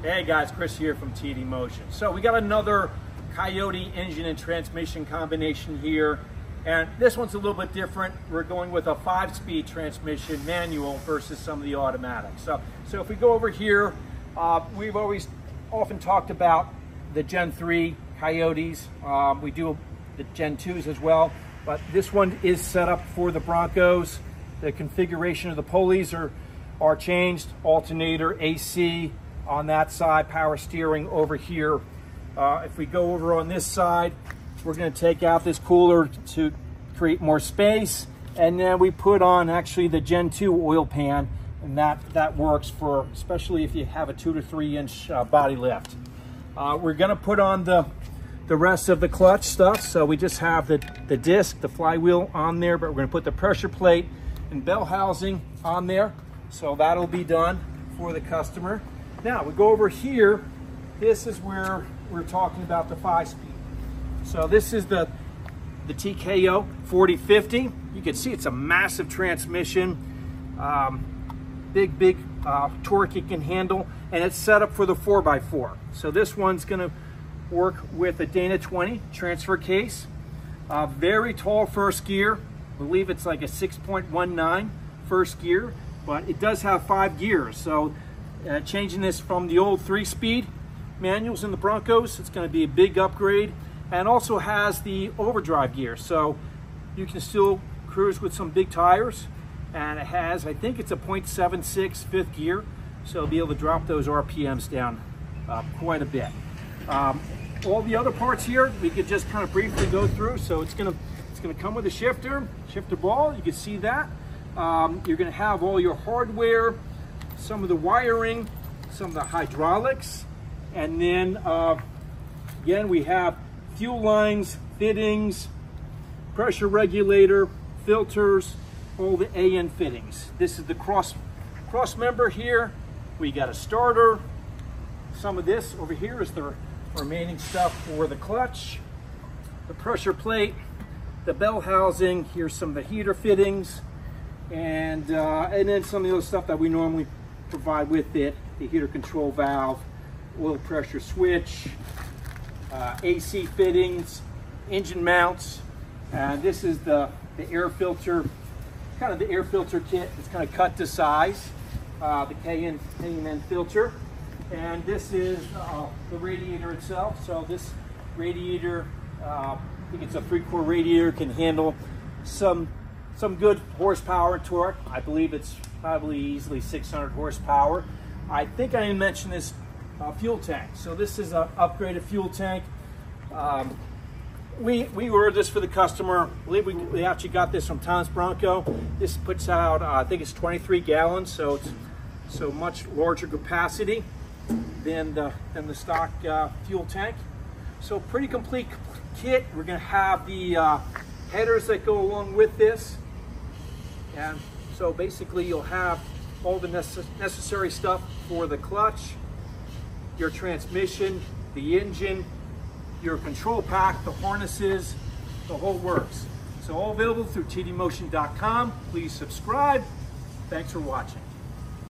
Hey guys, Chris here from TD Motion. So we got another Coyote engine and transmission combination here, and this one's a little bit different. We're going with a 5-speed transmission manual versus some of the automatics. So if we go over here, we've always often talked about the Gen 3 Coyotes. We do the Gen 2s as well, but this one is set up for the Broncos. The configuration of the pulleys are changed, alternator, AC on that side, power steering over here. If we go over on this side, we're going to take out this cooler to create more space, and then we put on actually the Gen 2 oil pan, and that works for especially if you have a 2 to 3 inch body lift. We're going to put on the rest of the clutch stuff, so we just have the disc, the flywheel on there, but we're going to put the pressure plate and bell housing on there, so that'll be done for the customer. Now we go over here. This is where we're talking about the 5-speed. So this is the TR4050. You can see it's a massive transmission, big torque it can handle, and it's set up for the 4x4. So this one's going to work with a Dana 20 transfer case. Very tall first gear. I believe it's like a 6.19 first gear, but it does have 5 gears. So changing this from the old 3-speed manuals in the Broncos, it's going to be a big upgrade, and also has the overdrive gear, so you can still cruise with some big tires. And it has, I think it's a 0.76 fifth gear, so you'll be able to drop those RPMs down quite a bit. All the other parts here we could just kind of briefly go through. So it's gonna come with a shifter ball. You can see that. You're gonna have all your hardware, some of the wiring, some of the hydraulics, and then again we have fuel lines, fittings, pressure regulator, filters, all the AN fittings. This is the cross member here. We got a starter. Some of this over here is the remaining stuff for the clutch, the pressure plate, the bell housing. Here's some of the heater fittings, and then some of the other stuff that we normally provide with it: the heater control valve, oil pressure switch, AC fittings, engine mounts, and this is the air filter, kind of the air filter kit. It's kind of cut to size, the K&N filter, and this is the radiator itself. So this radiator, I think it's a 3-core radiator, can handle some good horsepower and torque. I believe it's probably easily 600 horsepower. I think I didn't mention this fuel tank. So this is an upgraded fuel tank. We ordered this for the customer. I believe we actually got this from Tom's Bronco. This puts out, I think it's 23 gallons, so it's much larger capacity than the stock fuel tank. So pretty complete kit. We're going to have the headers that go along with this, and so basically you'll have all the necessary stuff for the clutch, your transmission, the engine, your control pack, the harnesses, the whole works. So all available through tdmotion.com. Please subscribe. Thanks for watching.